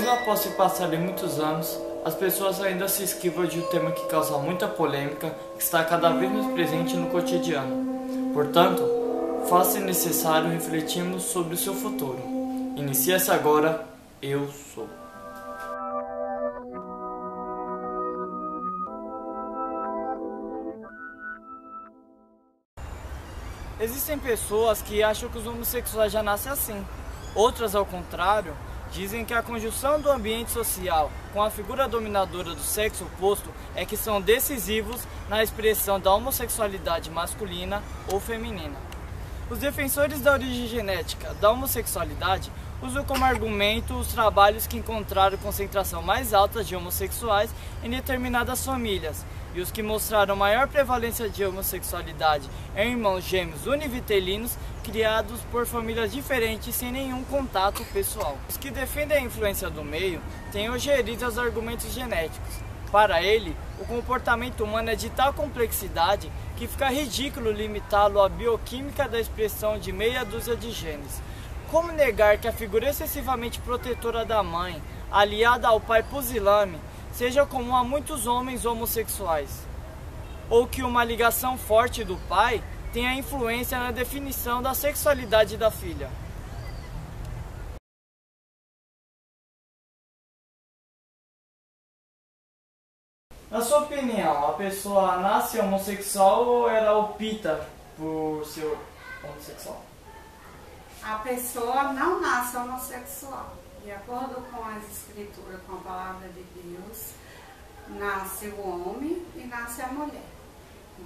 Mesmo após se passarem muitos anos, as pessoas ainda se esquivam de um tema que causa muita polêmica, que está cada vez mais presente no cotidiano. Portanto, faz-se necessário refletirmos sobre o seu futuro. Inicia-se agora, Eu Sou. Existem pessoas que acham que os homossexuais já nascem assim. Outras, ao contrário, dizem que a conjunção do ambiente social com a figura dominadora do sexo oposto é que são decisivos na expressão da homossexualidade masculina ou feminina. Os defensores da origem genética da homossexualidade usam como argumento os trabalhos que encontraram concentração mais alta de homossexuais em determinadas famílias, e os que mostraram maior prevalência de homossexualidade em irmãos gêmeos univitelinos criados por famílias diferentes sem nenhum contato pessoal. Os que defendem a influência do meio têm ojeriza aos argumentos genéticos. Para ele, o comportamento humano é de tal complexidade que fica ridículo limitá-lo à bioquímica da expressão de meia dúzia de genes. Como negar que a figura excessivamente protetora da mãe, aliada ao pai pusilânime, seja comum a muitos homens homossexuais? Ou que uma ligação forte do pai tenha influência na definição da sexualidade da filha? Na sua opinião, a pessoa nasce homossexual ou ela opta por ser homossexual? A pessoa não nasce homossexual. De acordo com as escrituras, com a palavra de Deus, nasce o homem e nasce a mulher.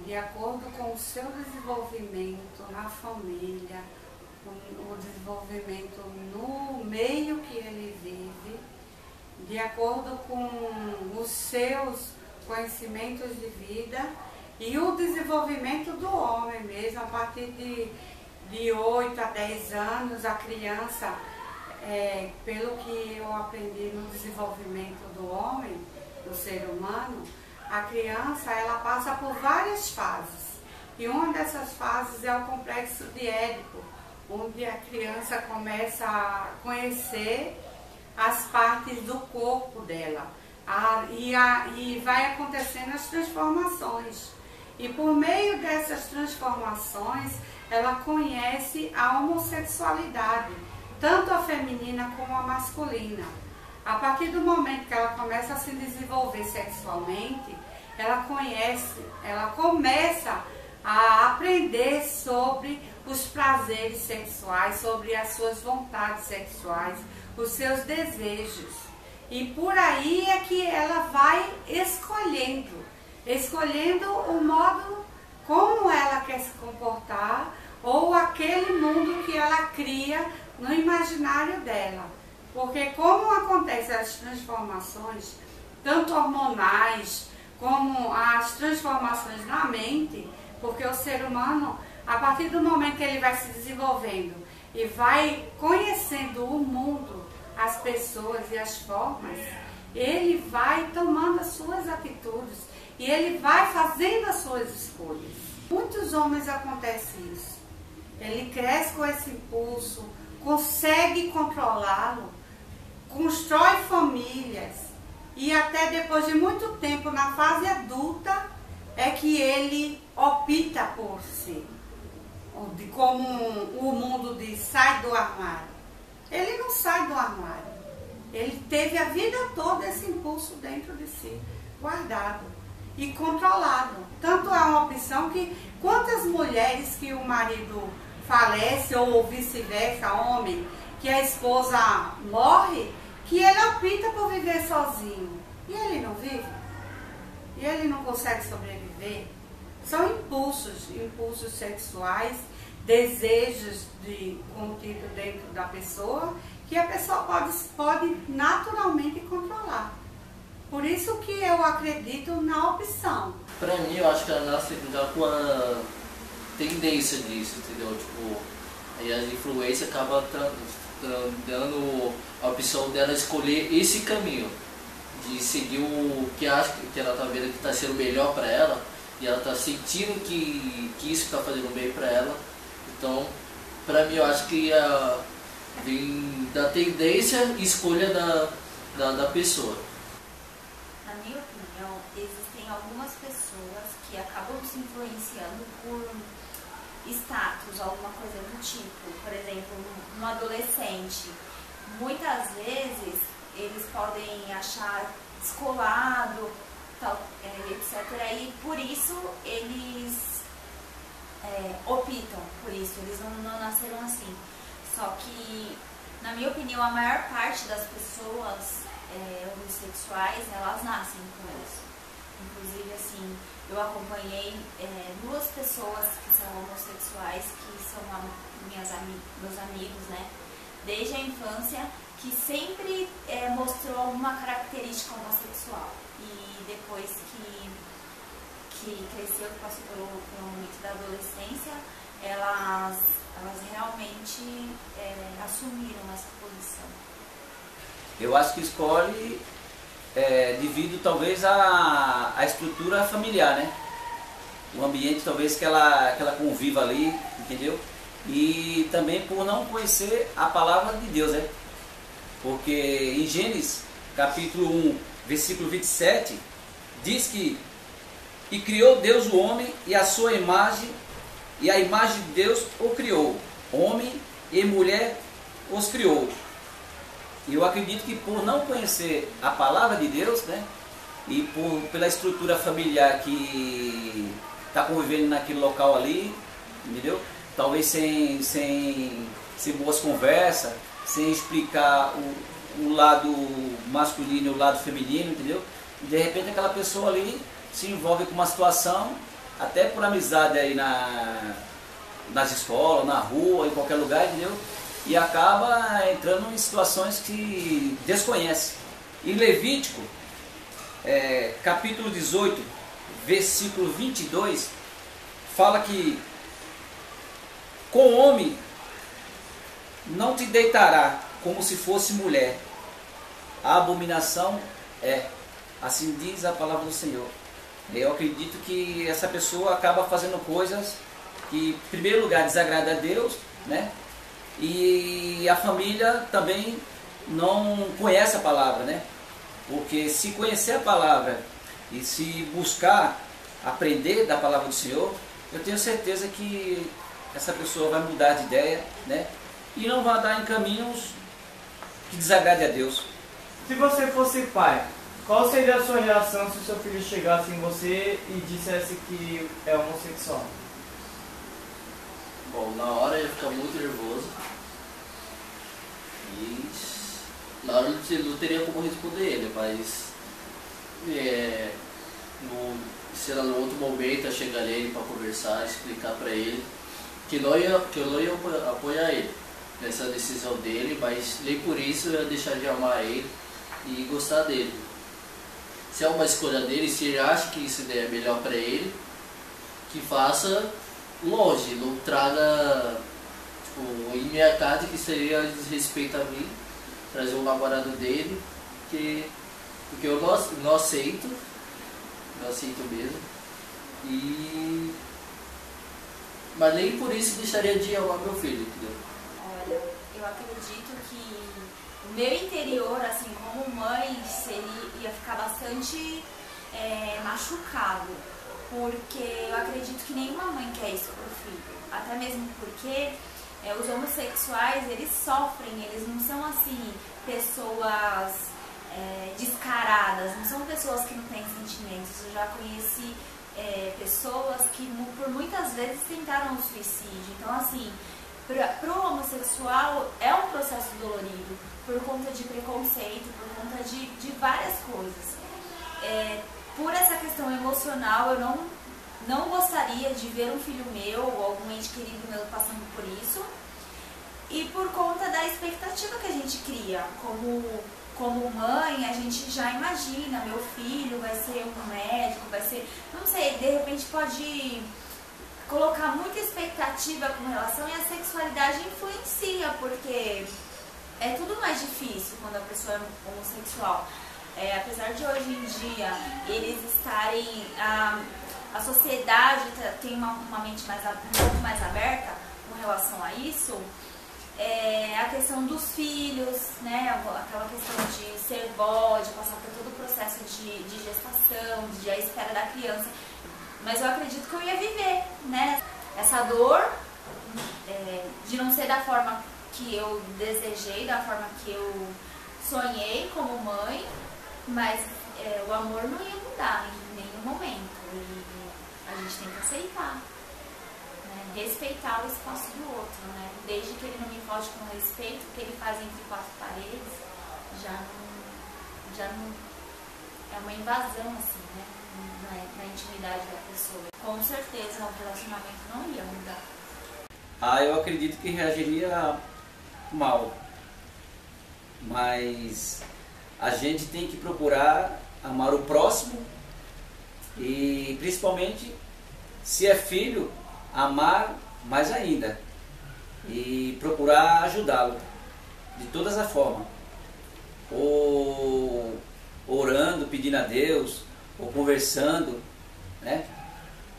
De acordo com o seu desenvolvimento na família, o desenvolvimento no meio que ele vive, de acordo com os seus conhecimentos de vida e o desenvolvimento do homem mesmo, a partir de 8 a 10 anos, a criança, pelo que eu aprendi no desenvolvimento do homem, do ser humano, a criança ela passa por várias fases. E uma dessas fases é o complexo de Édipo, onde a criança começa a conhecer as partes do corpo dela. E vai acontecendo as transformações. E por meio dessas transformações, ela conhece a homossexualidade, tanto a feminina como a masculina. A partir do momento que ela começa a se desenvolver sexualmente, ela começa a aprender sobre os prazeres sexuais, sobre as suas vontades sexuais, os seus desejos. E por aí é que ela vai escolhendo o modo como ela quer se comportar ou aquele mundo que ela cria no imaginário dela. Porque como acontecem as transformações, tanto hormonais como as transformações na mente, porque o ser humano, a partir do momento que ele vai se desenvolvendo e vai conhecendo o mundo, as pessoas e as formas, ele vai tomando as suas atitudes e ele vai fazendo as suas escolhas. Muitos homens acontece isso. Ele cresce com esse impulso, consegue controlá-lo, constrói famílias e até depois de muito tempo, na fase adulta, é que ele opta por si. Como o mundo diz, sai do armário. Ele não sai do armário. Ele teve a vida toda esse impulso dentro de si, guardado e controlado. Tanto é uma opção que quantas mulheres que o marido falece ou vice-versa, homem, que a esposa morre, que ele opta por viver sozinho. E ele não vive? E ele não consegue sobreviver? São impulsos sexuais, desejos contidos dentro da pessoa, que a pessoa pode naturalmente controlar. Por isso que eu acredito na opção. Pra mim, eu acho que ela nasce com a tendência disso, entendeu? Tipo, aí a influência acaba dando a opção dela escolher esse caminho, de seguir o que acha que ela tá vendo que tá sendo melhor pra ela, e ela tá sentindo que isso tá fazendo bem pra ela. Então, pra mim, eu acho que vem da tendência e escolha da pessoa. Na minha opinião, existem algumas pessoas que acabam se influenciando por status, alguma coisa do tipo. Por exemplo, um adolescente, muitas vezes eles podem achar descolado, tal, etc. E por isso eles optam por isso, eles não nasceram assim. Só que, na minha opinião, a maior parte das pessoas homossexuais, elas nascem com isso. Inclusive, assim, eu acompanhei duas pessoas que são homossexuais, que são meus amigos, né, desde a infância, que sempre mostrou alguma característica homossexual. E depois que cresceu, que passou pelo momento da adolescência, elas realmente assumiram essa posição. Eu acho que escolhe devido talvez à estrutura familiar, né? O ambiente talvez que ela conviva ali, entendeu? E também por não conhecer a palavra de Deus, né? Porque em Gênesis capítulo 1, versículo 27, diz que "E criou Deus o homem e a sua imagem, e a imagem de Deus o criou, homem e mulher os criou." E eu acredito que por não conhecer a palavra de Deus, né, e pela estrutura familiar que está convivendo naquele local ali, entendeu? Talvez sem boas conversas, sem explicar o lado masculino e o lado feminino, entendeu? E de repente aquela pessoa ali se envolve com uma situação, até por amizade aí nas escolas, na rua, em qualquer lugar, entendeu? E acaba entrando em situações que desconhece. Em Levítico, capítulo 18, versículo 22, fala que "Com o homem não te deitará como se fosse mulher, a abominação é", assim diz a palavra do Senhor. Eu acredito que essa pessoa acaba fazendo coisas que, em primeiro lugar, desagrada a Deus, né? E a família também não conhece a palavra, né? Porque se conhecer a palavra e se buscar aprender da palavra do Senhor, eu tenho certeza que essa pessoa vai mudar de ideia, né? E não vai andar em caminhos que desagradem a Deus. Se você fosse pai, qual seria a sua reação se o seu filho chegasse em você e dissesse que é homossexual? Bom, na hora eu ia ficar muito nervoso. E na hora eu não teria como responder ele, mas será no outro momento eu chegaria ele para conversar, explicar para ele que eu não ia apoiar ele nessa decisão dele, mas nem por isso eu ia deixar de amar ele e gostar dele. Se é uma escolha dele, se ele acha que isso é melhor para ele, que faça longe, não traga em minha casa, que seria desrespeito a mim, trazer um namorado dele, porque eu não aceito mesmo. Mas nem por isso deixaria de amar meu filho, entendeu? Olha, eu acredito que o meu interior, assim como mãe, ia ficar bastante machucado, porque eu acredito que nenhuma mãe quer isso pro filho, até mesmo porque os homossexuais, eles sofrem, eles não são assim pessoas descaradas, não são pessoas que não têm sentimentos. Eu já conheci pessoas que por muitas vezes tentaram o suicídio. Então, assim, para o homossexual é um processo dolorido por conta de preconceito, por conta de várias coisas. Por essa questão emocional, eu não gostaria de ver um filho meu ou algum ente querido meu passando por isso. E por conta da expectativa que a gente cria, como mãe, a gente já imagina, meu filho vai ser um médico, vai ser, não sei, de repente pode colocar muita expectativa com relação, e a sexualidade influencia, porque é tudo mais difícil quando a pessoa é homossexual. Apesar de hoje em dia eles estarem, a sociedade tem uma mente um pouco mais aberta com relação a isso, a questão dos filhos, né, aquela questão de ser vó, processo de gestação, de a espera da criança. Mas eu acredito que eu ia viver, né? Essa dor de não ser da forma que eu desejei, da forma que eu sonhei como mãe, mas o amor não ia mudar em nenhum momento. E a gente tem que aceitar, né? Respeitar o espaço do outro, né? Desde que ele não me falte com respeito, o que ele faz entre quatro paredes já não é uma invasão, assim, né? Na intimidade da pessoa. Com certeza o relacionamento não ia mudar. Eu acredito que reagiria mal, mas a gente tem que procurar amar o próximo e principalmente se é filho, amar mais ainda e procurar ajudá-lo de todas as formas, ou orando, pedindo a Deus, ou conversando, né?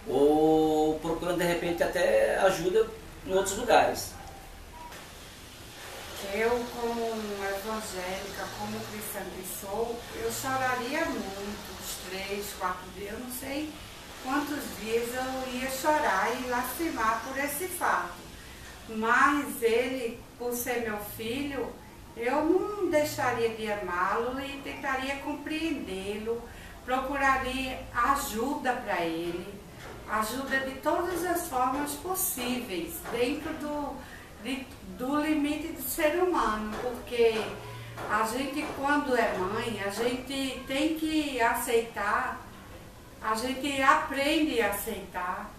Ou procurando de repente até ajuda em outros lugares. Eu, como evangélica, como cristã que sou, eu choraria muito, uns 3, 4 dias, eu não sei quantos dias eu ia chorar e lastimar por esse fato. Mas ele, por ser meu filho, eu não deixaria de amá-lo e tentaria compreendê-lo, procuraria ajuda para ele, ajuda de todas as formas possíveis, dentro do limite do ser humano, porque a gente, quando é mãe, a gente tem que aceitar, a gente aprende a aceitar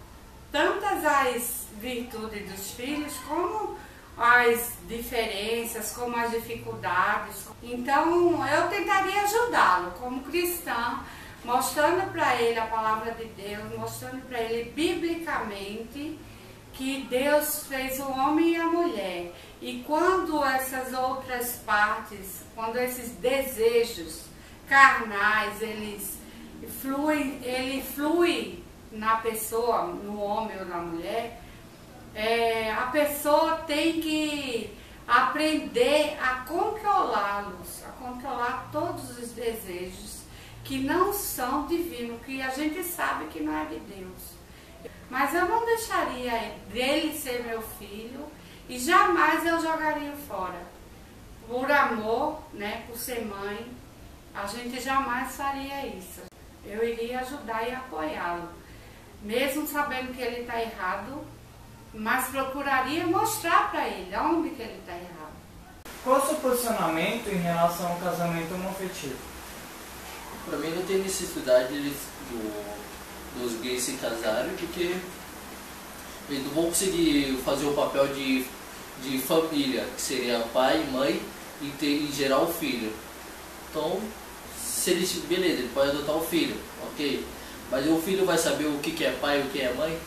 tantas as virtudes dos filhos, como as diferenças, como as dificuldades. Então, eu tentaria ajudá-lo como cristã, mostrando para ele a palavra de Deus, mostrando para ele biblicamente que Deus fez o homem e a mulher. E quando essas outras partes, quando esses desejos carnais, ele flui na pessoa, no homem ou na mulher, a pessoa tem que aprender a controlá-los, a controlar todos os desejos que não são divinos, que a gente sabe que não é de Deus. Mas eu não deixaria dele ser meu filho e jamais eu jogaria fora. Por amor, né, por ser mãe, a gente jamais faria isso. Eu iria ajudar e apoiá-lo, mesmo sabendo que ele está errado, mas procuraria mostrar para ele onde que ele está errado. Qual o seu posicionamento em relação ao casamento homoafetivo? Para mim não tem necessidade dos gays se casarem, porque eles não vão conseguir fazer o papel de família, que seria pai, mãe e gerar o filho. Então, se ele, beleza, ele pode adotar o filho, ok, mas o filho vai saber o que é pai e o que é mãe?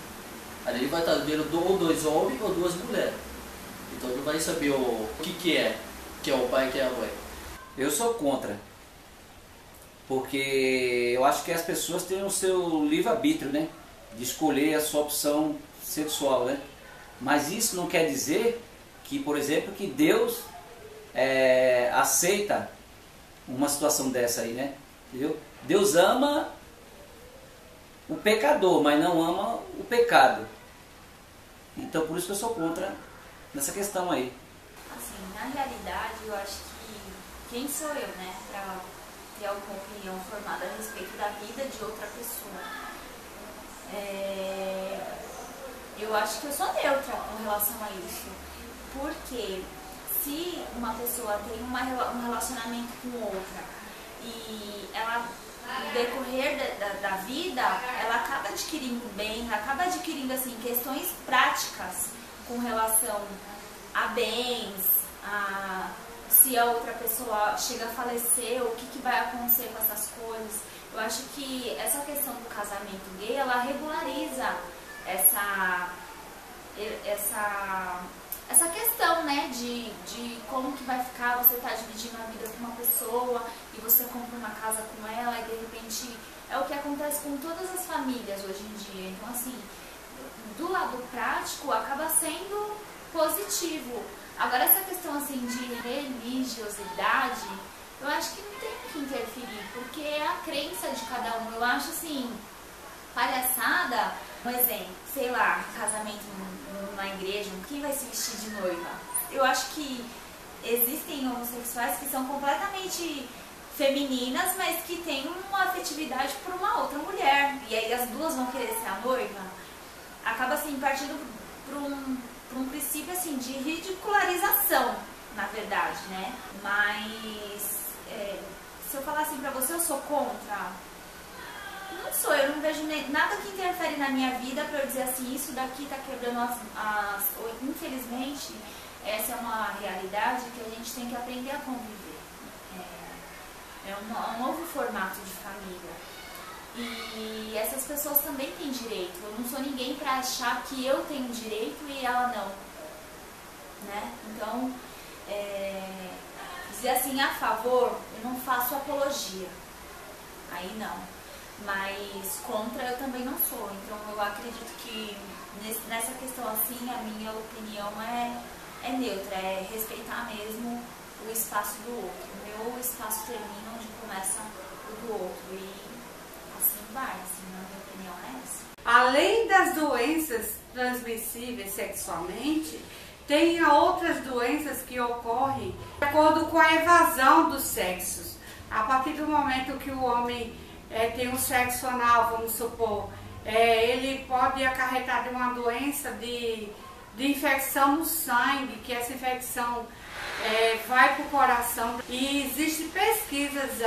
Aí ele vai estar vendo ou 2 homens ou 2 mulheres. Então ele vai saber o que é o pai e que é a mãe. Eu sou contra, porque eu acho que as pessoas têm o seu livre-arbítrio, né? De escolher a sua opção sexual, né? Mas isso não quer dizer que, por exemplo, que Deus aceita uma situação dessa aí, né? Entendeu? Deus ama o pecador, mas não ama o pecado. Então por isso que eu sou contra nessa questão aí. Assim, na realidade, eu acho que quem sou eu, né, pra ter alguma opinião formada a respeito da vida de outra pessoa? Eu acho que eu sou neutra com relação a isso. Porque se uma pessoa tem um relacionamento com outra e ela, no decorrer da vida, ela acaba adquirindo bens, acaba adquirindo assim, questões práticas com relação a bens, se a outra pessoa chega a falecer, o que vai acontecer com essas coisas. Eu acho que essa questão do casamento gay, ela regulariza essa questão, né, de como que vai ficar, você tá dividindo a vida com uma pessoa e você compra uma casa com ela e de repente é o que acontece com todas as famílias hoje em dia. Então assim, do lado prático acaba sendo positivo. Agora essa questão assim de religiosidade, eu acho que não tem que interferir, porque é a crença de cada um. Eu acho assim, palhaçada, um exemplo, sei lá, casamento numa igreja, quem vai se vestir de noiva? Eu acho que existem homossexuais que são completamente femininas, mas que têm uma afetividade por uma outra mulher, e aí as duas vão querer ser a noiva. Acaba assim, partindo por um princípio assim, de ridicularização, na verdade, né? Mas se eu falar assim pra você, eu sou contra. Não sou, eu não vejo nada que interfere na minha vida pra eu dizer assim, isso daqui tá quebrando infelizmente, essa é uma realidade que a gente tem que aprender a conviver. É um novo formato de família. E essas pessoas também têm direito. Eu não sou ninguém pra achar que eu tenho direito e ela não. Né? Então, dizer assim, a favor, eu não faço apologia. Aí não. Mas contra eu também não sou. Então eu acredito que nessa questão assim, a minha opinião é neutra, é respeitar mesmo o espaço do outro. O meu espaço termina onde começa o do outro. E assim vai, assim, na minha opinião é essa. Além das doenças transmissíveis sexualmente, tem outras doenças que ocorrem de acordo com a evasão dos sexos. A partir do momento que o homem tem um sexo anal, vamos supor, ele pode acarretar de uma doença de infecção no sangue, que essa infecção vai para o coração. E existem pesquisas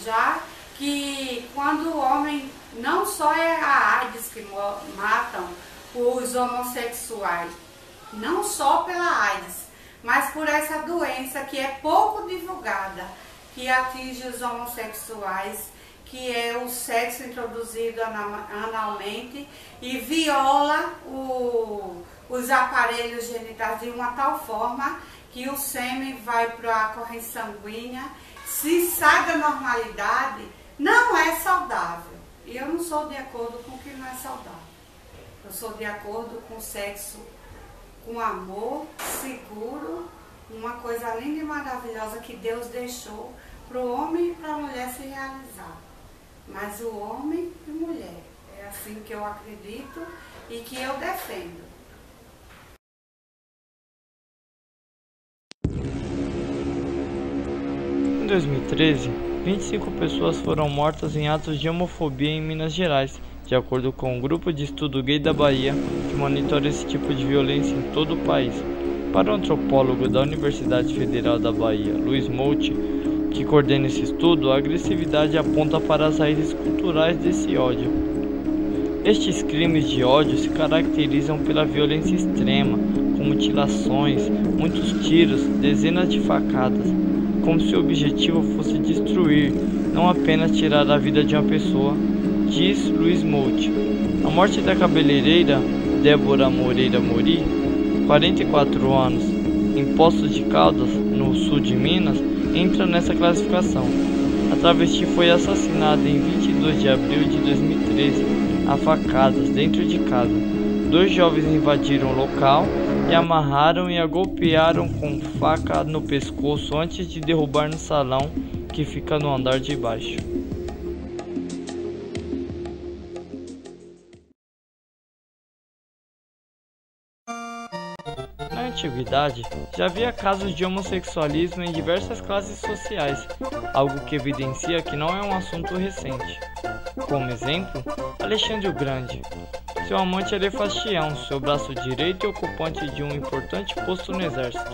já que quando o homem, não só é a AIDS que matam os homossexuais, não só pela AIDS, mas por essa doença que é pouco divulgada, que atinge os homossexuais, que é o sexo introduzido analmente e viola os aparelhos genitais de uma tal forma que o sêmen vai para a corrente sanguínea, se sai da normalidade, não é saudável. E eu não sou de acordo com o que não é saudável. Eu sou de acordo com sexo com amor, seguro, uma coisa linda e maravilhosa que Deus deixou para o homem e para a mulher se realizar. Mas o homem e mulher, é assim que eu acredito e que eu defendo. Em 2013, 25 pessoas foram mortas em atos de homofobia em Minas Gerais, de acordo com o grupo de estudo gay da Bahia, que monitora esse tipo de violência em todo o país. Para o antropólogo da Universidade Federal da Bahia, Luiz Motti, que coordena esse estudo, a agressividade aponta para as raízes culturais desse ódio. Estes crimes de ódio se caracterizam pela violência extrema, com mutilações, muitos tiros, dezenas de facadas, como se o objetivo fosse destruir, não apenas tirar a vida de uma pessoa, diz Luiz Motti. A morte da cabeleireira Débora Moreira Mori, 44 anos, em Poços de Caldas, no sul de Minas, entra nessa classificação. A travesti foi assassinada em 22 de abril de 2013, a facadas, dentro de casa. 2 jovens invadiram o local e amarraram e a golpearam com faca no pescoço antes de derrubar no salão, que fica no andar de baixo. Na antiguidade, já havia casos de homossexualismo em diversas classes sociais, algo que evidencia que não é um assunto recente. Como exemplo, Alexandre o Grande. Seu amante era Hefastião, seu braço direito e ocupante de um importante posto no exército.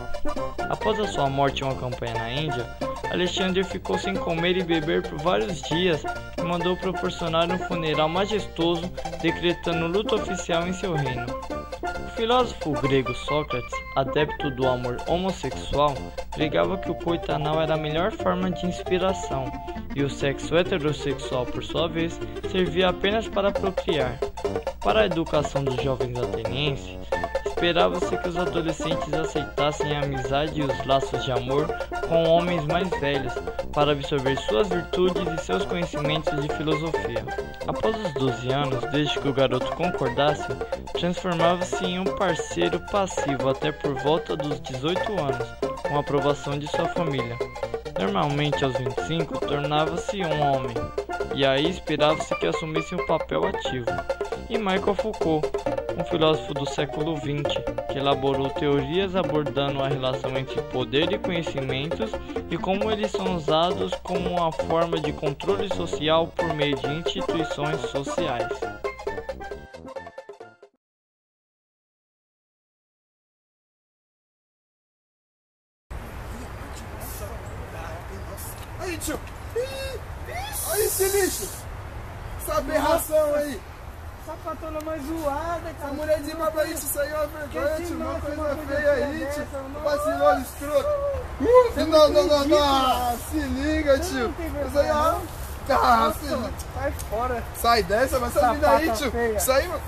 Após a sua morte em uma campanha na Índia, Alexandre ficou sem comer e beber por vários dias e mandou proporcionar um funeral majestoso, decretando luto oficial em seu reino. O filósofo grego Sócrates, adepto do amor homossexual, pregava que o coito anal era a melhor forma de inspiração, e o sexo heterossexual, por sua vez, servia apenas para procriar. Para a educação dos jovens atenienses, esperava-se que os adolescentes aceitassem a amizade e os laços de amor com homens mais velhos, para absorver suas virtudes e seus conhecimentos de filosofia. Após os 12 anos, desde que o garoto concordasse, transformava-se em um parceiro passivo até por volta dos 18 anos, com a aprovação de sua família. Normalmente aos 25 tornava-se um homem, e aí esperava-se que assumisse um papel ativo. E Michel Foucault, um filósofo do século XX, que elaborou teorias abordando a relação entre poder e conhecimentos e como eles são usados como uma forma de controle social por meio de instituições sociais. Aí, tio! Olha esse lixo! Essa aberração aí! Sapatona mais zoada, cara. Essa mulher de pra isso aí é uma vergonha, tio! Uma coisa feia aí, tio! Vacilou, escroto! Não! Se liga, tio! Isso aí, ó! Sai fora! Sai dessa, vai sair daí, tio! Isso aí, mano!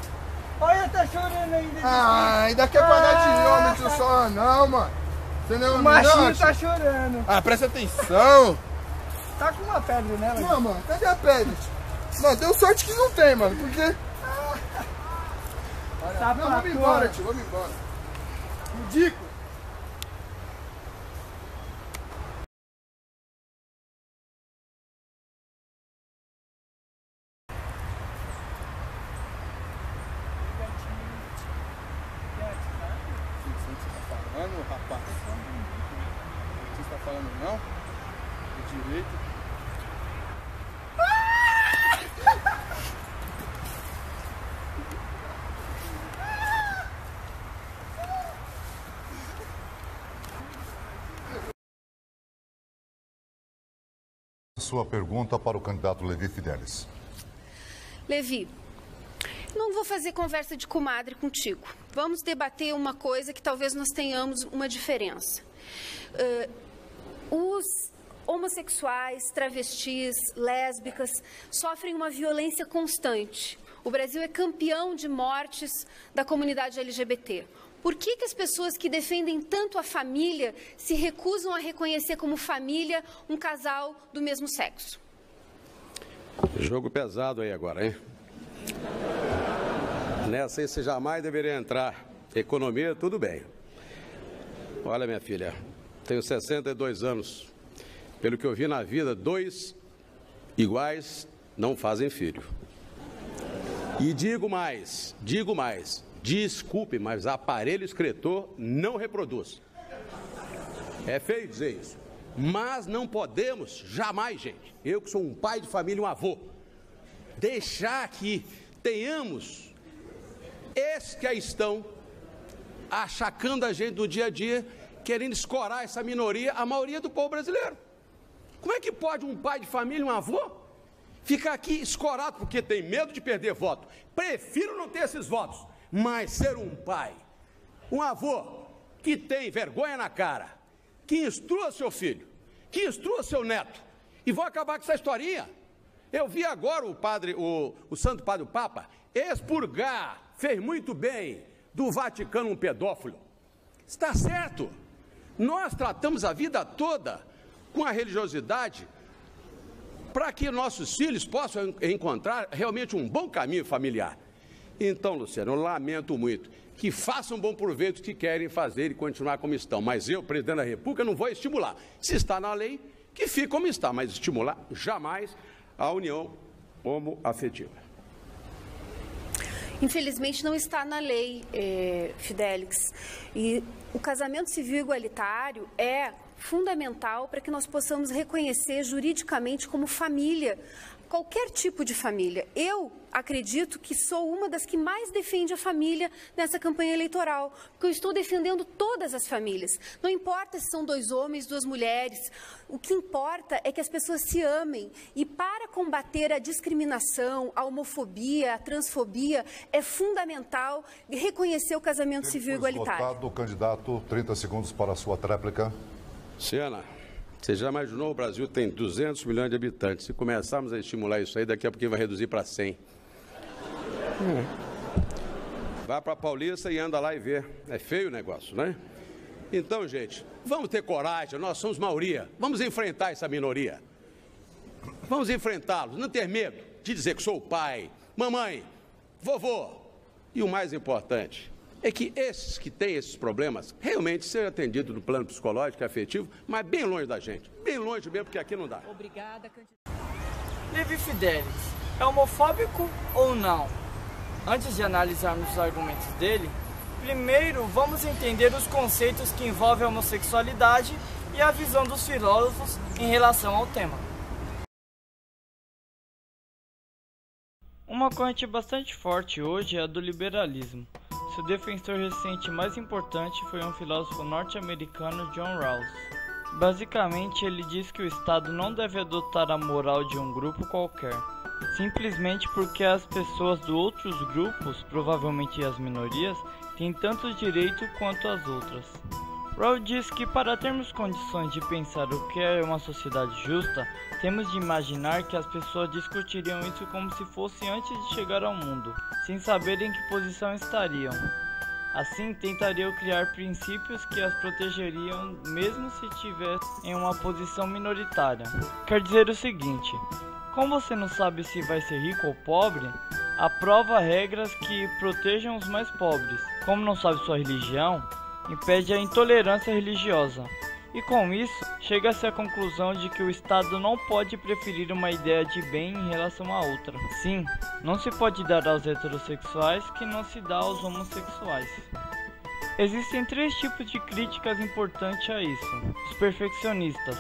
Olha, tá chorando ainda! Ainda quer pagar de homem, tio, só não, mano! Você não é o machinho tá chorando! Presta atenção! Tá com uma pedra nela? Não, mano, cadê a pedra? Não, deu sorte que não tem, mano, porque... Não, vamos embora, tio, vamos embora. Ridículo. Você tá falando, rapaz? Você está falando não? De direito? Sua pergunta para o candidato Levi Fidelis. Levi, não vou fazer conversa de comadre contigo. Vamos debater uma coisa que talvez nós tenhamos uma diferença. Os homossexuais, travestis, lésbicas sofrem uma violência constante. O Brasil é campeão de mortes da comunidade LGBT. Por que as pessoas que defendem tanto a família se recusam a reconhecer como família um casal do mesmo sexo? Jogo pesado aí agora, hein? Nessa aí você jamais deveria entrar. Economia, tudo bem. Olha, minha filha, tenho 62 anos. Pelo que eu vi na vida, 2 iguais não fazem filho. E digo mais, desculpe, mas aparelho excretor não reproduz. É feio dizer isso. Mas não podemos, jamais, gente, eu que sou um pai de família, um avô, deixar que tenhamos esses que aí estão achacando a gente no dia a dia, querendo escorar essa minoria, a maioria do povo brasileiro. Como é que pode um pai de família, um avô, ficar aqui escorado porque tem medo de perder voto? Prefiro não ter esses votos, mas ser um pai, um avô que tem vergonha na cara, que instrua seu filho, que instrua seu neto, e vou acabar com essa historinha. Eu vi agora o Santo Padre, o Papa, expurgar, fez muito bem, do Vaticano um pedófilo. Está certo. Nós tratamos a vida toda com a religiosidade para que nossos filhos possam encontrar realmente um bom caminho familiar. Então, Luciano, eu lamento muito que façam bom proveito que querem fazer e continuar como estão. Mas eu, presidente da República, não vou estimular. Se está na lei, que fique como está, mas estimular jamais a união homoafetiva. Infelizmente não está na lei, Fidelix. E o casamento civil igualitário é fundamental para que nós possamos reconhecer juridicamente como família, qualquer tipo de família. Eu acredito que sou uma das que mais defende a família nessa campanha eleitoral, porque eu estou defendendo todas as famílias. Não importa se são 2 homens, 2 mulheres, o que importa é que as pessoas se amem. E para combater a discriminação, a homofobia, a transfobia, é fundamental reconhecer o casamento civil igualitário. Votado, candidato, 30 segundos para a sua tréplica. Luciana, você já imaginou, o Brasil tem 200 milhões de habitantes. Se começarmos a estimular isso aí, daqui a pouquinho vai reduzir para 100. Vai para Paulista e anda lá e vê. É feio o negócio, né? Então, gente, vamos ter coragem, nós somos maioria. Vamos enfrentar essa minoria. Vamos enfrentá-los, não ter medo de dizer que sou o pai, mamãe, vovô. E o mais importante, é que esses que têm esses problemas realmente sejam atendidos no plano psicológico e afetivo, mas bem longe da gente. Bem longe mesmo, porque aqui não dá. Obrigada, Levi Fidelix é homofóbico ou não? Antes de analisarmos os argumentos dele, primeiro vamos entender os conceitos que envolvem a homossexualidade e a visão dos filósofos em relação ao tema. Uma corrente bastante forte hoje é a do liberalismo. Seu defensor recente mais importante foi um filósofo norte-americano, John Rawls. Basicamente, ele diz que o Estado não deve adotar a moral de um grupo qualquer, simplesmente porque as pessoas de outros grupos, provavelmente as minorias, têm tanto direito quanto as outras. Rawls diz que para termos condições de pensar o que é uma sociedade justa, temos de imaginar que as pessoas discutiriam isso como se fosse antes de chegar ao mundo, sem saber em que posição estariam. Assim, tentariam criar princípios que as protegeriam mesmo se estivessem em uma posição minoritária. Quer dizer o seguinte: como você não sabe se vai ser rico ou pobre, aprova regras que protejam os mais pobres. Como não sabe sua religião, impede a intolerância religiosa. E com isso, chega-se à conclusão de que o Estado não pode preferir uma ideia de bem em relação a outra. Sim, não se pode dar aos heterossexuais que não se dá aos homossexuais. Existem 3 tipos de críticas importantes a isso. Os perfeccionistas.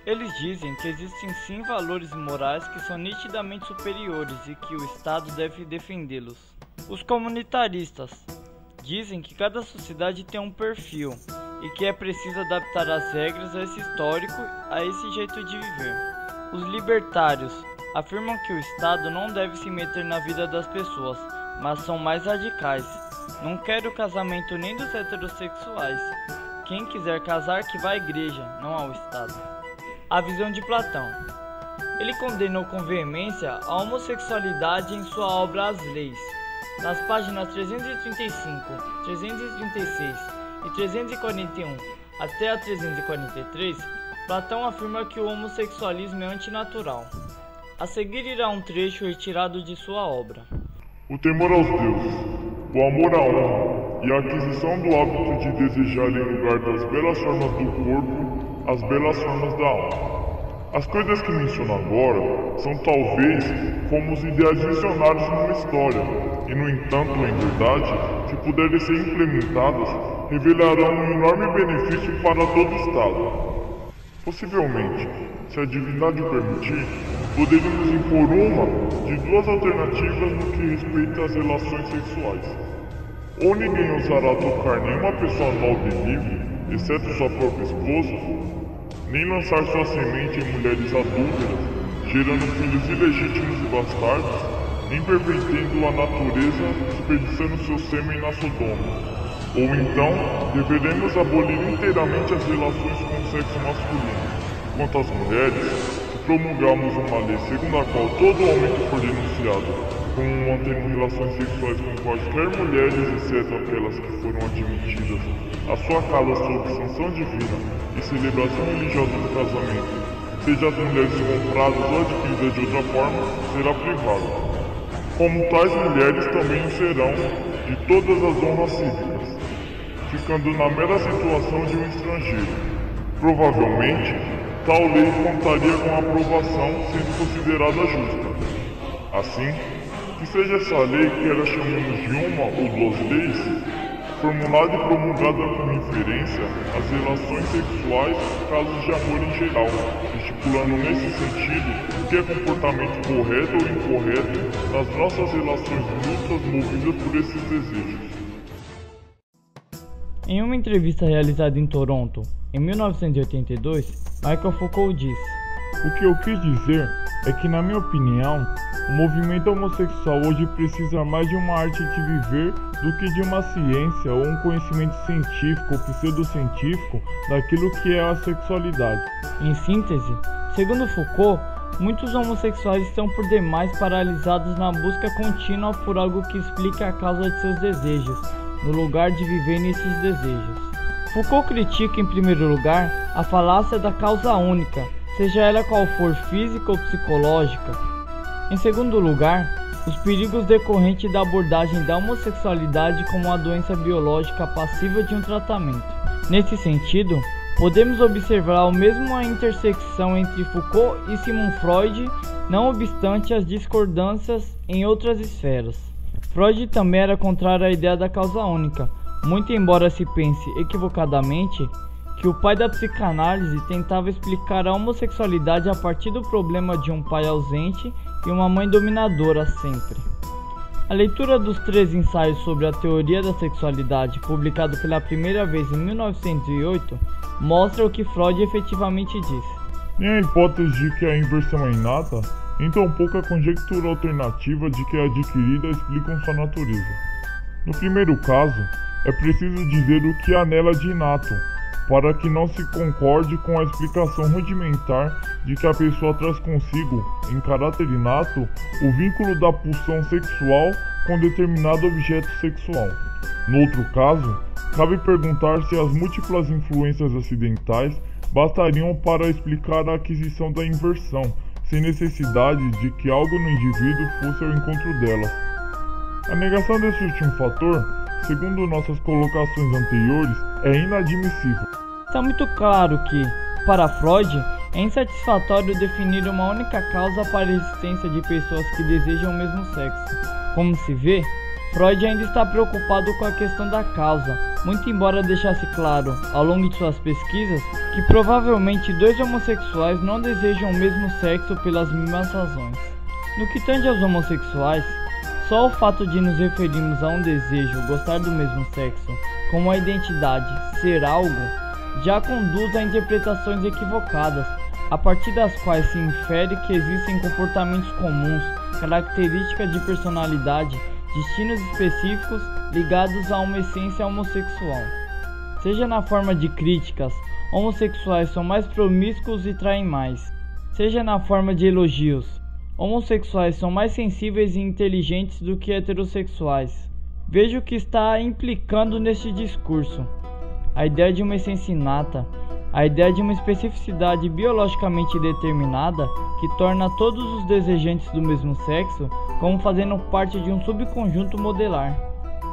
Eles dizem que existem sim valores morais que são nitidamente superiores e que o Estado deve defendê-los. Os comunitaristas. Dizem que cada sociedade tem um perfil e que é preciso adaptar as regras a esse histórico, a esse jeito de viver. Os libertários afirmam que o Estado não deve se meter na vida das pessoas, mas são mais radicais. Não querem o casamento nem dos heterossexuais. Quem quiser casar que vá à igreja, não ao Estado. A visão de Platão. Ele condenou com veemência a homossexualidade em sua obra As Leis. Nas páginas 335, 336 e 341 até a 343, Platão afirma que o homossexualismo é antinatural. A seguir irá um trecho retirado de sua obra. O temor aos deuses, o amor à honra e a aquisição do hábito de desejar em lugar das belas formas do corpo, as belas formas da alma. As coisas que menciono agora são talvez como os ideais visionários de uma história, e no entanto, em verdade, se puderem ser implementadas, revelarão um enorme benefício para todo o Estado. Possivelmente, se a divindade o permitir, poderíamos impor uma de 2 alternativas no que respeita às relações sexuais. Ou ninguém ousará tocar nenhuma pessoa nova e livre, exceto sua própria esposa, nem lançar sua semente em mulheres adúlteras, gerando filhos ilegítimos e bastardos, nem pervertendo a natureza, desperdiçando seu sêmen na Sodoma. Ou então, deveremos abolir inteiramente as relações com o sexo masculino. Quanto às mulheres, se promulgarmos uma lei segundo a qual todo homem que for denunciado como mantendo relações sexuais com quaisquer mulheres, exceto aquelas que foram admitidas a sua casa sob sanção divina e celebração religiosa do casamento, seja as mulheres compradas ou adquiridas de outra forma, será privado. Como tais mulheres também o serão de todas as honras cívicas, ficando na mera situação de um estrangeiro. Provavelmente, tal lei contaria com a aprovação sendo considerada justa. Assim, que seja essa lei que ela chamamos de uma ou 2 leis, formulada e promulgada com referência às relações sexuais e casos de amor em geral, estipulando nesse sentido o que é comportamento correto ou incorreto nas nossas relações mútuas movidas por esses desejos. Em uma entrevista realizada em Toronto, em 1982, Michael Foucault disse: "O que eu quis dizer é que, na minha opinião, o movimento homossexual hoje precisa mais de uma arte de viver do que de uma ciência ou um conhecimento científico ou pseudocientífico daquilo que é a sexualidade." Em síntese, segundo Foucault, muitos homossexuais estão por demais paralisados na busca contínua por algo que explique a causa de seus desejos, no lugar de viver nesses desejos. Foucault critica, em primeiro lugar, a falácia da causa única, seja ela qual for física ou psicológica. Em segundo lugar, os perigos decorrentes da abordagem da homossexualidade como uma doença biológica passiva de um tratamento. Nesse sentido, podemos observar ao mesmo a intersecção entre Foucault e Sigmund Freud, não obstante as discordâncias em outras esferas. Freud também era contrário à ideia da causa única, muito embora se pense equivocadamente que o pai da psicanálise tentava explicar a homossexualidade a partir do problema de um pai ausente e uma mãe dominadora sempre. A leitura dos 3 ensaios sobre a teoria da sexualidade, publicado pela primeira vez em 1908, mostra o que Freud efetivamente disse. Nem a hipótese de que a inversão é inata, nem tampouco a conjectura alternativa de que a adquirida explicam sua natureza. No primeiro caso, é preciso dizer o que há nela de inato, para que não se concorde com a explicação rudimentar de que a pessoa traz consigo, em caráter inato, o vínculo da pulsão sexual com determinado objeto sexual. No outro caso, cabe perguntar se as múltiplas influências acidentais bastariam para explicar a aquisição da inversão, sem necessidade de que algo no indivíduo fosse ao encontro delas. A negação desse último fator, segundo nossas colocações anteriores, é inadmissível. Está muito claro que, para Freud, é insatisfatório definir uma única causa para a existência de pessoas que desejam o mesmo sexo. Como se vê, Freud ainda está preocupado com a questão da causa, muito embora deixasse claro, ao longo de suas pesquisas, que provavelmente 2 homossexuais não desejam o mesmo sexo pelas mesmas razões. No que tange aos homossexuais, só o fato de nos referirmos a um desejo, gostar do mesmo sexo, como a identidade, ser algo, já conduz a interpretações equivocadas, a partir das quais se infere que existem comportamentos comuns, características de personalidade, destinos específicos ligados a uma essência homossexual. Seja na forma de críticas, homossexuais são mais promíscuos e traem mais. Seja na forma de elogios, homossexuais são mais sensíveis e inteligentes do que heterossexuais. Veja o que está implicando neste discurso. A ideia de uma essência inata, a ideia de uma especificidade biologicamente determinada que torna todos os desejantes do mesmo sexo como fazendo parte de um subconjunto modelar.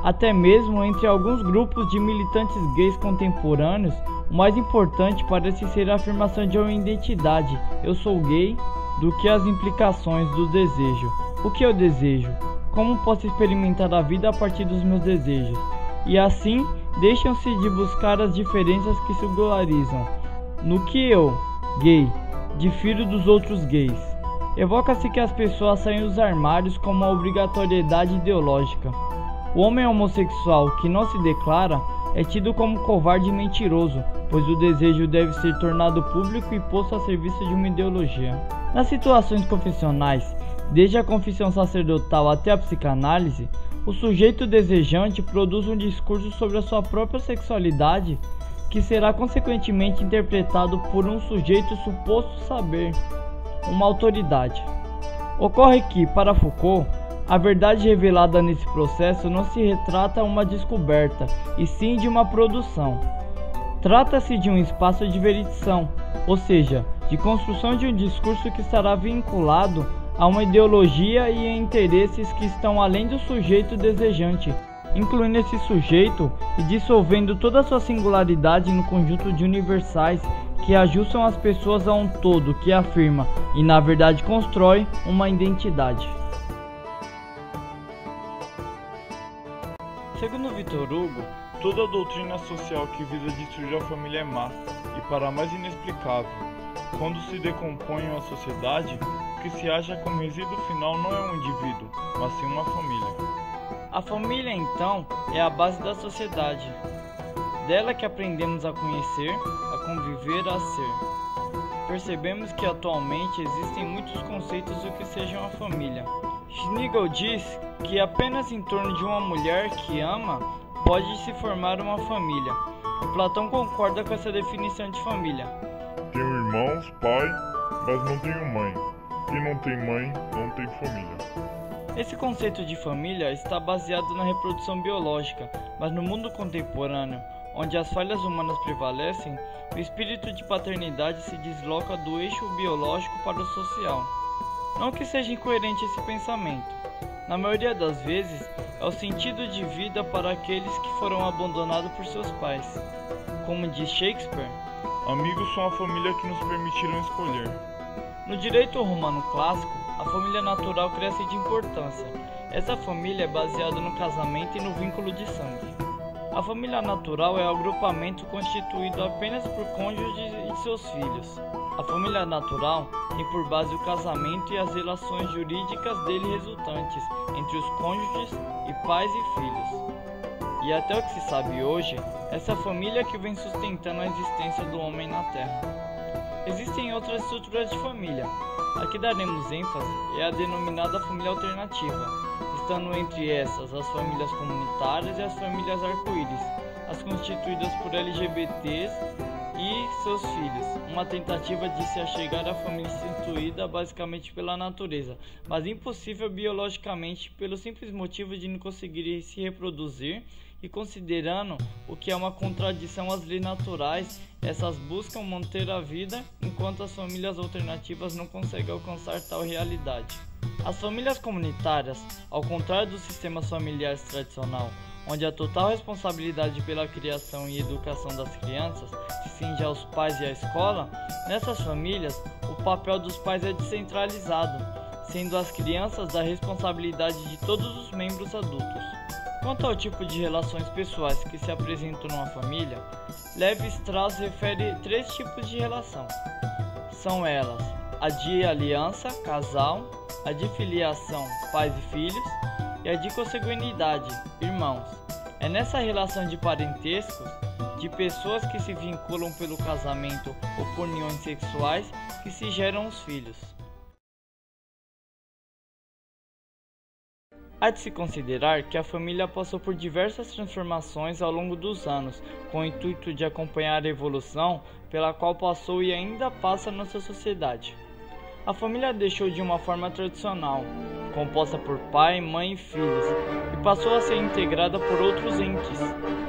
Até mesmo entre alguns grupos de militantes gays contemporâneos, o mais importante parece ser a afirmação de uma identidade, eu sou gay, do que as implicações do desejo. O que eu desejo? Como posso experimentar a vida a partir dos meus desejos? E assim, deixam-se de buscar as diferenças que singularizam. No que eu, gay, difiro dos outros gays. Evoca-se que as pessoas saem dos armários como uma obrigatoriedade ideológica. O homem homossexual que não se declara é tido como covarde e mentiroso, pois o desejo deve ser tornado público e posto a serviço de uma ideologia. Nas situações confessionais, desde a confissão sacerdotal até a psicanálise, o sujeito desejante produz um discurso sobre a sua própria sexualidade que será consequentemente interpretado por um sujeito suposto saber, uma autoridade. Ocorre que, para Foucault, a verdade revelada nesse processo não se retrata uma descoberta, e sim de uma produção. Trata-se de um espaço de veridição, ou seja, de construção de um discurso que estará vinculado a uma ideologia e a interesses que estão além do sujeito desejante, incluindo esse sujeito e dissolvendo toda a sua singularidade no conjunto de universais que ajustam as pessoas a um todo que afirma e na verdade constrói uma identidade. Segundo Victor Hugo, toda doutrina social que visa destruir a família é má e, para mais inexplicável, quando se decompõe uma sociedade, o que se acha como resíduo final não é um indivíduo, mas sim uma família. A família, então, é a base da sociedade. Dela que aprendemos a conhecer, a conviver, a ser. Percebemos que atualmente existem muitos conceitos do que seja uma família. Schlegel diz que apenas em torno de uma mulher que ama pode se formar uma família. Platão concorda com essa definição de família. Tenho irmãos, pai, mas não tenho mãe. Quem não tem mãe, não tem família. Esse conceito de família está baseado na reprodução biológica, mas no mundo contemporâneo, onde as falhas humanas prevalecem, o espírito de paternidade se desloca do eixo biológico para o social. Não que seja incoerente esse pensamento. Na maioria das vezes, é o sentido de vida para aqueles que foram abandonados por seus pais. Como diz Shakespeare, amigos são a família que nos permitiram escolher. No direito romano clássico, a família natural cresce de importância. Essa família é baseada no casamento e no vínculo de sangue. A família natural é o agrupamento constituído apenas por cônjuges e seus filhos. A família natural tem por base o casamento e as relações jurídicas dele resultantes entre os cônjuges e pais e filhos. E até o que se sabe hoje, essa família que vem sustentando a existência do homem na Terra. Existem outras estruturas de família. A que daremos ênfase é a denominada família alternativa, estando entre essas as famílias comunitárias e as famílias arco-íris, as constituídas por LGBTs e seus filhos, uma tentativa de se achegar à família instituída basicamente pela natureza, mas impossível biologicamente pelo simples motivo de não conseguir se reproduzir, e considerando o que é uma contradição às leis naturais, essas buscam manter a vida enquanto as famílias alternativas não conseguem alcançar tal realidade. As famílias comunitárias, ao contrário dos sistemas familiares tradicional, onde a total responsabilidade pela criação e educação das crianças se cinge aos pais e à escola, nessas famílias o papel dos pais é descentralizado, sendo as crianças da responsabilidade de todos os membros adultos. Quanto ao tipo de relações pessoais que se apresentam numa família, Levi-Strauss refere 3 tipos de relação. São elas a de aliança, casal, a de filiação, pais e filhos, e a de consanguinidade, irmãos. É nessa relação de parentescos, de pessoas que se vinculam pelo casamento ou por uniões sexuais, que se geram os filhos. Há de se considerar que a família passou por diversas transformações ao longo dos anos, com o intuito de acompanhar a evolução pela qual passou e ainda passa nossa sociedade. A família deixou de uma forma tradicional, composta por pai, mãe e filhos, e passou a ser integrada por outros entes,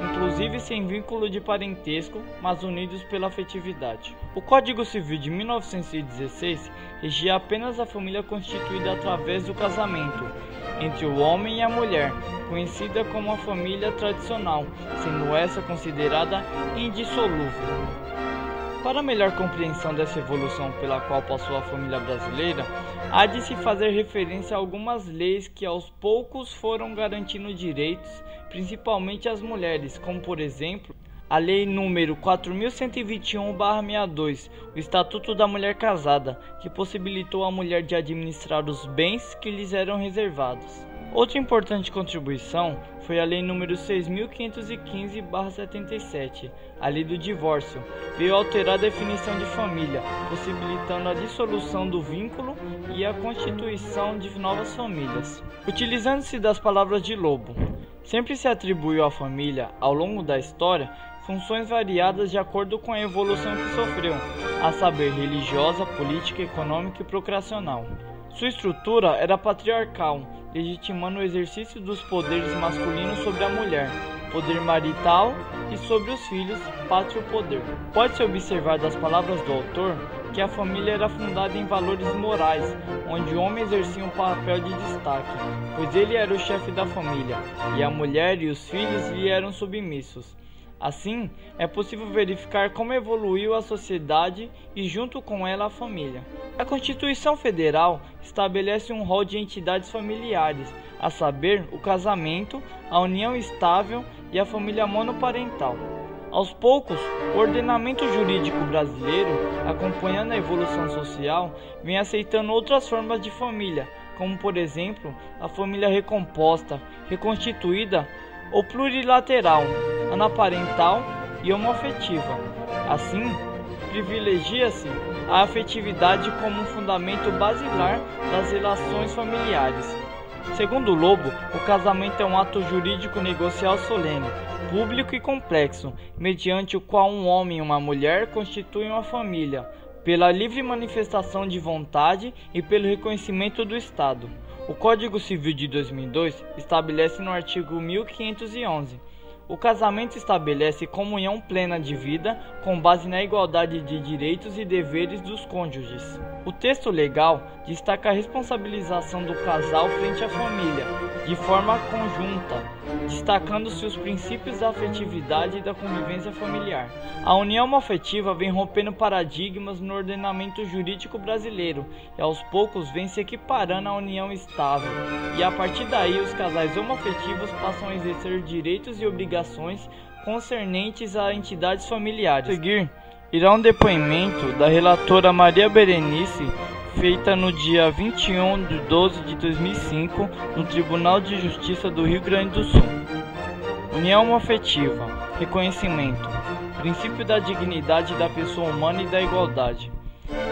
inclusive sem vínculo de parentesco, mas unidos pela afetividade. O Código Civil de 1916 regia apenas a família constituída através do casamento entre o homem e a mulher, conhecida como a família tradicional, sendo essa considerada indissolúvel. Para melhor compreensão dessa evolução pela qual passou a família brasileira, há de se fazer referência a algumas leis que aos poucos foram garantindo direitos, principalmente às mulheres, como por exemplo, a Lei número 4.121/62, o Estatuto da Mulher Casada, que possibilitou à mulher de administrar os bens que lhes eram reservados. Outra importante contribuição foi a Lei número 6.515/77, a Lei do Divórcio. Veio alterar a definição de família, possibilitando a dissolução do vínculo e a constituição de novas famílias. Utilizando-se das palavras de Lobo, sempre se atribuiu à família, ao longo da história, funções variadas de acordo com a evolução que sofreu, a saber, religiosa, política, econômica e procreacional. Sua estrutura era patriarcal, legitimando o exercício dos poderes masculinos sobre a mulher, poder marital, e sobre os filhos, pátrio poder. Pode-se observar das palavras do autor que a família era fundada em valores morais, onde o homem exercia um papel de destaque, pois ele era o chefe da família, e a mulher e os filhos lhe eram submissos. Assim, é possível verificar como evoluiu a sociedade e junto com ela a família. A Constituição Federal estabelece um rol de entidades familiares, a saber, o casamento, a união estável e a família monoparental. Aos poucos, o ordenamento jurídico brasileiro, acompanhando a evolução social, vem aceitando outras formas de família, como por exemplo, a família recomposta, reconstituída ou plurilateral, anaparental e homoafetiva. Assim, privilegia-se a afetividade como um fundamento basilar das relações familiares. Segundo Lobo, o casamento é um ato jurídico negocial solene, público e complexo, mediante o qual um homem e uma mulher constituem uma família, pela livre manifestação de vontade e pelo reconhecimento do Estado. O Código Civil de 2002 estabelece no artigo 1511: O casamento estabelece comunhão plena de vida com base na igualdade de direitos e deveres dos cônjuges. O texto legal destaca a responsabilização do casal frente à família, de forma conjunta, destacando-se os princípios da afetividade e da convivência familiar. A união homoafetiva vem rompendo paradigmas no ordenamento jurídico brasileiro e aos poucos vem se equiparando à união estável, e a partir daí os casais homoafetivos passam a exercer direitos e obrigações concernentes a entidades familiares. A seguir, irá um depoimento da relatora Maria Berenice, feita no dia 21 de 12 de 2005, no Tribunal de Justiça do Rio Grande do Sul. União homoafetiva, reconhecimento, princípio da dignidade da pessoa humana e da igualdade.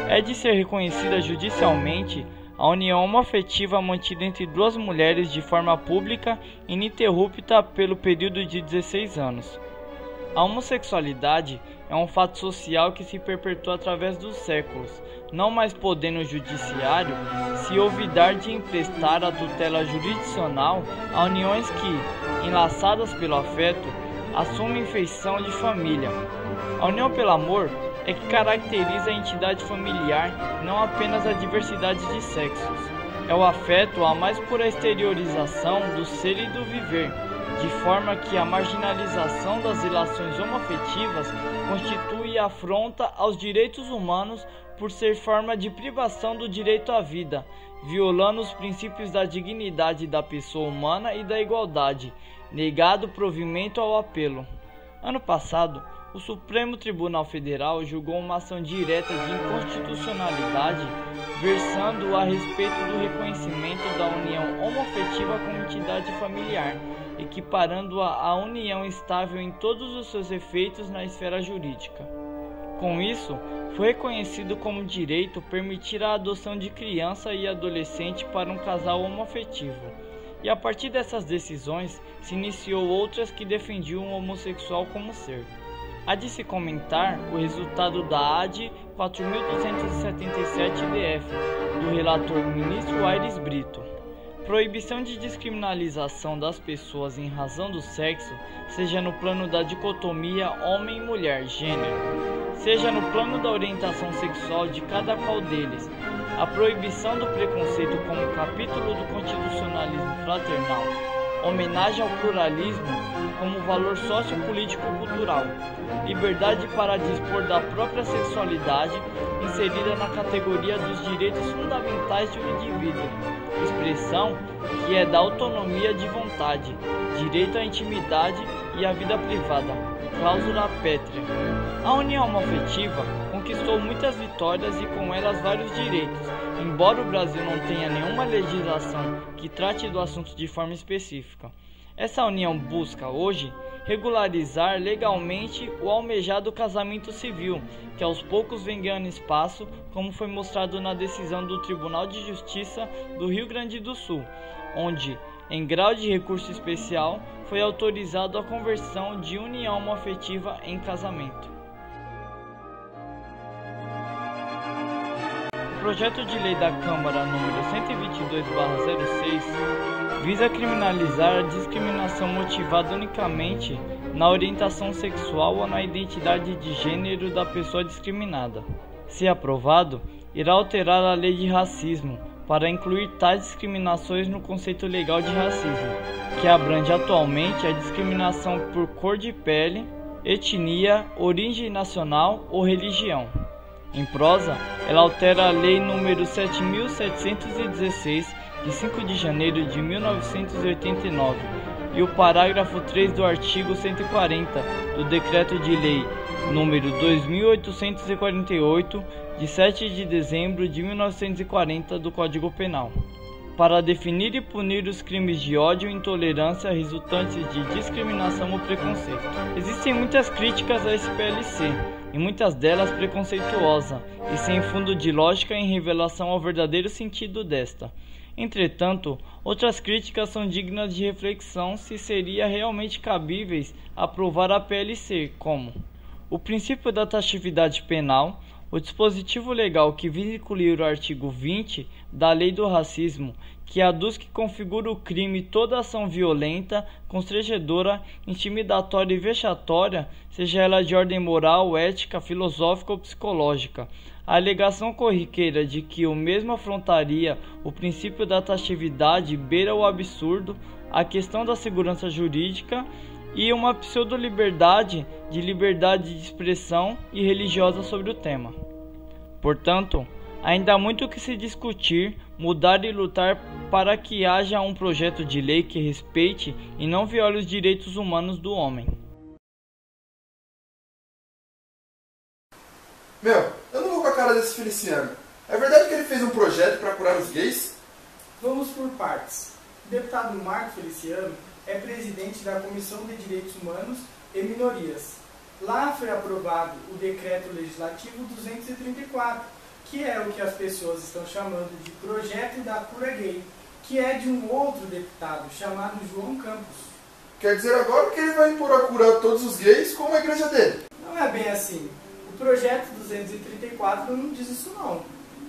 É de ser reconhecida judicialmente a união homoafetiva mantida entre duas mulheres de forma pública ininterrupta pelo período de 16 anos. A homossexualidade é um fato social que se perpetua através dos séculos, não mais podendo o judiciário se olvidar de emprestar a tutela jurisdicional a uniões que, enlaçadas pelo afeto, assumem feição de família. A união pelo amor é que caracteriza a entidade familiar, não apenas a diversidade de sexos. É o afeto a mais pura exteriorização do ser e do viver, de forma que a marginalização das relações homoafetivas constitui afronta aos direitos humanos por ser forma de privação do direito à vida, violando os princípios da dignidade da pessoa humana e da igualdade, negado provimento ao apelo. Ano passado, o Supremo Tribunal Federal julgou uma ação direta de inconstitucionalidade, versando a respeito do reconhecimento da união homoafetiva como entidade familiar, equiparando-a à união estável em todos os seus efeitos na esfera jurídica. Com isso, foi reconhecido como direito permitir a adoção de criança e adolescente para um casal homoafetivo. E a partir dessas decisões, se iniciou outras que defendiam o homossexual como ser. Há de se comentar o resultado da AD 4277-DF, do relator ministro Aires Brito. Proibição de descriminalização das pessoas em razão do sexo, seja no plano da dicotomia homem e mulher, gênero, seja no plano da orientação sexual de cada qual deles. A proibição do preconceito como capítulo do constitucionalismo fraternal. Homenagem ao pluralismo como valor sociopolítico-cultural. Liberdade para dispor da própria sexualidade, inserida na categoria dos direitos fundamentais de um indivíduo. Expressão que é da autonomia de vontade, direito à intimidade e à vida privada. Cláusula pétrea. A união homoafetiva conquistou muitas vitórias e com elas vários direitos, embora o Brasil não tenha nenhuma legislação que trate do assunto de forma específica. Essa união busca, hoje, regularizar legalmente o almejado casamento civil, que aos poucos vem ganhando espaço, como foi mostrado na decisão do Tribunal de Justiça do Rio Grande do Sul, onde, em grau de recurso especial, foi autorizado a conversão de união homoafetiva em casamento. O projeto de lei da Câmara número 122/06 visa criminalizar a discriminação motivada unicamente na orientação sexual ou na identidade de gênero da pessoa discriminada. Se aprovado, irá alterar a lei de racismo para incluir tais discriminações no conceito legal de racismo, que abrange atualmente a discriminação por cor de pele, etnia, origem nacional ou religião. Em prosa, ela altera a Lei nº 7.716, de 5 de janeiro de 1989, e o parágrafo 3 do artigo 140 do Decreto de Lei nº 2.848, de 7 de dezembro de 1940 do Código Penal, para definir e punir os crimes de ódio e intolerância resultantes de discriminação ou preconceito. Existem muitas críticas a esse PLC, e muitas delas preconceituosa e sem fundo de lógica em revelação ao verdadeiro sentido desta. Entretanto, outras críticas são dignas de reflexão se seria realmente cabíveis aprovar a PLC, como o princípio da taxatividade penal, o dispositivo legal que visa incluir o artigo 20 da Lei do Racismo, que aduz que configura o crime toda ação violenta, constrangedora, intimidatória e vexatória, seja ela de ordem moral, ética, filosófica ou psicológica. A alegação corriqueira de que o mesmo afrontaria o princípio da taxatividade beira o absurdo, a questão da segurança jurídica e uma pseudo-liberdade de liberdade de expressão e religiosa sobre o tema. Portanto, ainda há muito o que se discutir, mudar e lutar para que haja um projeto de lei que respeite e não viole os direitos humanos do homem. Meu, eu não vou com a cara desse Feliciano. É verdade que ele fez um projeto para curar os gays? Vamos por partes. O deputado Marco Feliciano é presidente da Comissão de Direitos Humanos e Minorias. Lá foi aprovado o Decreto Legislativo 234, que é o que as pessoas estão chamando de Projeto da Cura Gay, que é de um outro deputado chamado João Campos. Quer dizer agora que ele vai impor a cura a todos os gays como a igreja dele? Não é bem assim. O Projeto 234 não diz isso não.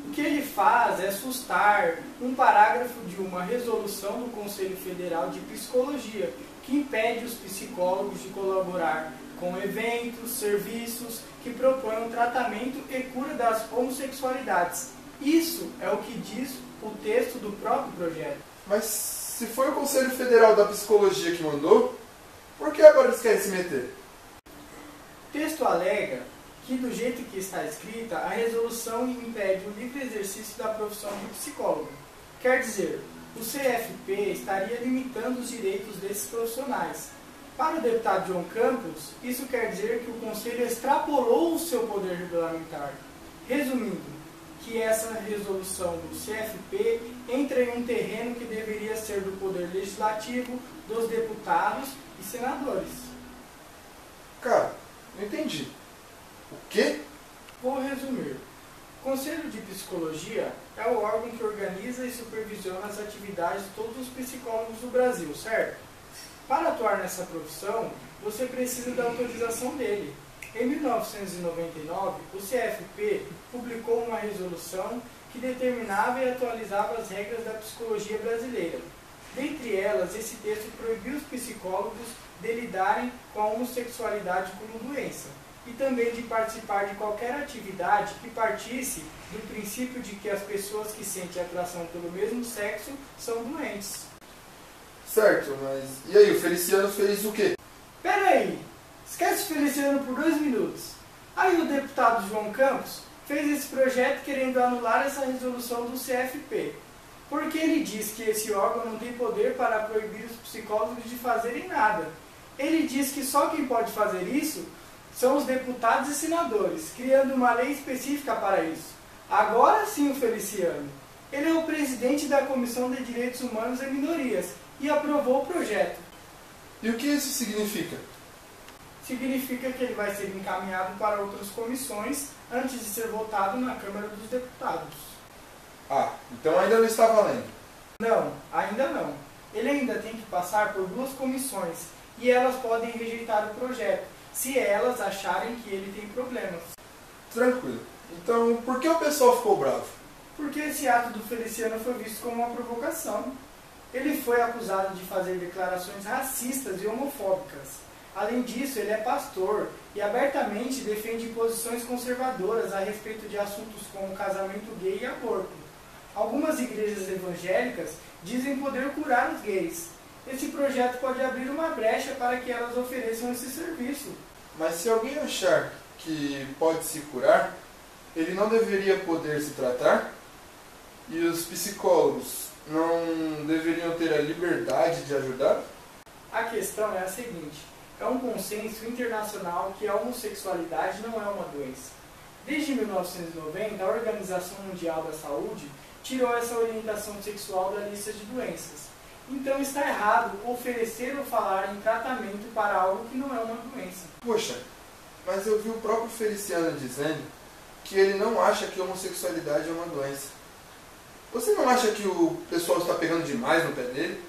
O que ele faz é sustar um parágrafo de uma resolução do Conselho Federal de Psicologia, que impede os psicólogos de colaborar com eventos, serviços que propõem o tratamento e cura das homossexualidades. Isso é o que diz o texto do próprio projeto. Mas se foi o Conselho Federal da Psicologia que mandou, por que agora eles querem se meter? O texto alega que, do jeito que está escrita, a resolução impede o livre exercício da profissão de psicólogo. Quer dizer, o CFP estaria limitando os direitos desses profissionais. Para o deputado João Campos, isso quer dizer que o Conselho extrapolou o seu poder regulamentar. Resumindo, que essa resolução do CFP entra em um terreno que deveria ser do poder legislativo, dos deputados e senadores. Cara, não entendi. O quê? Vou resumir. O Conselho de Psicologia é o órgão que organiza e supervisiona as atividades de todos os psicólogos do Brasil, certo? Para atuar nessa profissão, você precisa da autorização dele. Em 1999, o CFP publicou uma resolução que determinava e atualizava as regras da psicologia brasileira. Dentre elas, esse texto proibiu os psicólogos de lidarem com a homossexualidade como doença e também de participar de qualquer atividade que partisse do princípio de que as pessoas que sentem atração pelo mesmo sexo são doentes. Certo, mas e aí, o Feliciano fez o quê? Pera aí, esquece o Feliciano por 2 minutos. Aí o deputado João Campos fez esse projeto querendo anular essa resolução do CFP, porque ele diz que esse órgão não tem poder para proibir os psicólogos de fazerem nada. Ele diz que só quem pode fazer isso são os deputados e senadores, criando uma lei específica para isso. Agora sim o Feliciano. Ele é o presidente da Comissão de Direitos Humanos e Minorias e aprovou o projeto. E o que isso significa? Significa que ele vai ser encaminhado para outras comissões antes de ser votado na Câmara dos Deputados. Ah, então ainda não está valendo. Não, ainda não. Ele ainda tem que passar por 2 comissões e elas podem rejeitar o projeto, se elas acharem que ele tem problemas. Tranquilo. Então, por que o pessoal ficou bravo? Porque esse ato do Feliciano foi visto como uma provocação. Ele foi acusado de fazer declarações racistas e homofóbicas. Além disso, ele é pastor e abertamente defende posições conservadoras a respeito de assuntos como casamento gay e aborto. Algumas igrejas evangélicas dizem poder curar os gays. Esse projeto pode abrir uma brecha para que elas ofereçam esse serviço. Mas se alguém achar que pode se curar, ele não deveria poder se tratar? E os psicólogos não deveriam ter a liberdade de ajudar? A questão é a seguinte: é um consenso internacional que a homossexualidade não é uma doença. Desde 1990, a Organização Mundial da Saúde tirou essa orientação sexual da lista de doenças. Então está errado oferecer ou falar em tratamento para algo que não é uma doença. Poxa, mas eu vi o próprio Feliciano dizendo que ele não acha que a homossexualidade é uma doença. Você não acha que o pessoal está pegando demais no pé dele?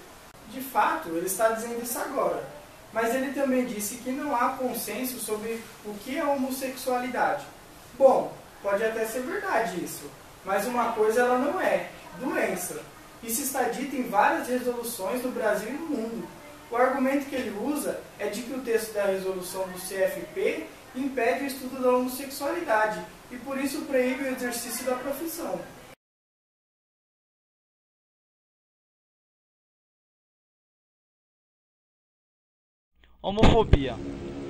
De fato, ele está dizendo isso agora. Mas ele também disse que não há consenso sobre o que é homossexualidade. Bom, pode até ser verdade isso, mas uma coisa ela não é. doença. Isso está dito em várias resoluções do Brasil e no mundo. O argumento que ele usa é de que o texto da resolução do CFP impede o estudo da homossexualidade e por isso proíbe o exercício da profissão. Homofobia.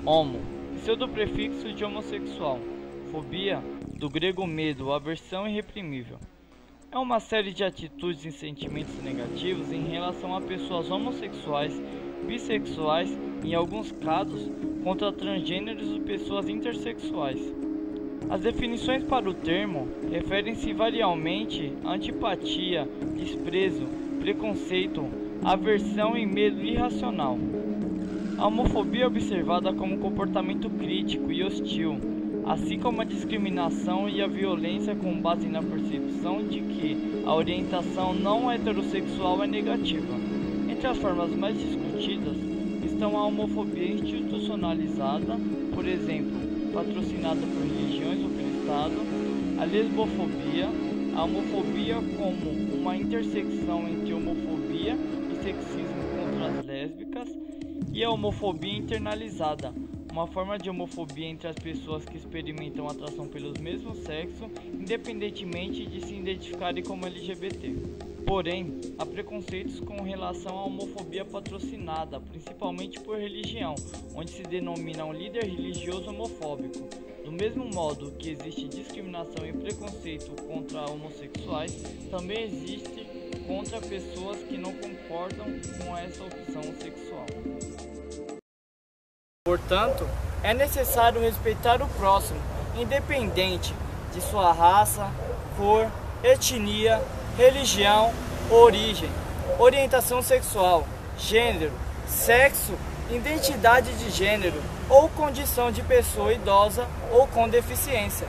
Homo, pseudoprefixo de homossexual. Fobia, do grego medo, aversão irreprimível. É uma série de atitudes e sentimentos negativos em relação a pessoas homossexuais, bissexuais e, em alguns casos, contra transgêneros e pessoas intersexuais. As definições para o termo referem-se varialmente a antipatia, desprezo, preconceito, aversão e medo irracional. A homofobia é observada como comportamento crítico e hostil, assim como a discriminação e a violência com base na percepção de que a orientação não heterossexual é negativa. Entre as formas mais discutidas estão a homofobia institucionalizada, por exemplo, patrocinada por religiões ou pelo Estado, a lesbofobia, a homofobia como uma intersecção entre homofobia e sexismo contra as lésbicas, e a homofobia internalizada, uma forma de homofobia entre as pessoas que experimentam atração pelos mesmos sexos, independentemente de se identificarem como LGBT. Porém, há preconceitos com relação à homofobia patrocinada, principalmente por religião, onde se denomina um líder religioso homofóbico. Do mesmo modo que existe discriminação e preconceito contra homossexuais, também existe contra pessoas que não concordam com essa opção sexual. Portanto, é necessário respeitar o próximo, independente de sua raça, cor, etnia, religião, origem, orientação sexual, gênero, sexo, identidade de gênero ou condição de pessoa idosa ou com deficiência.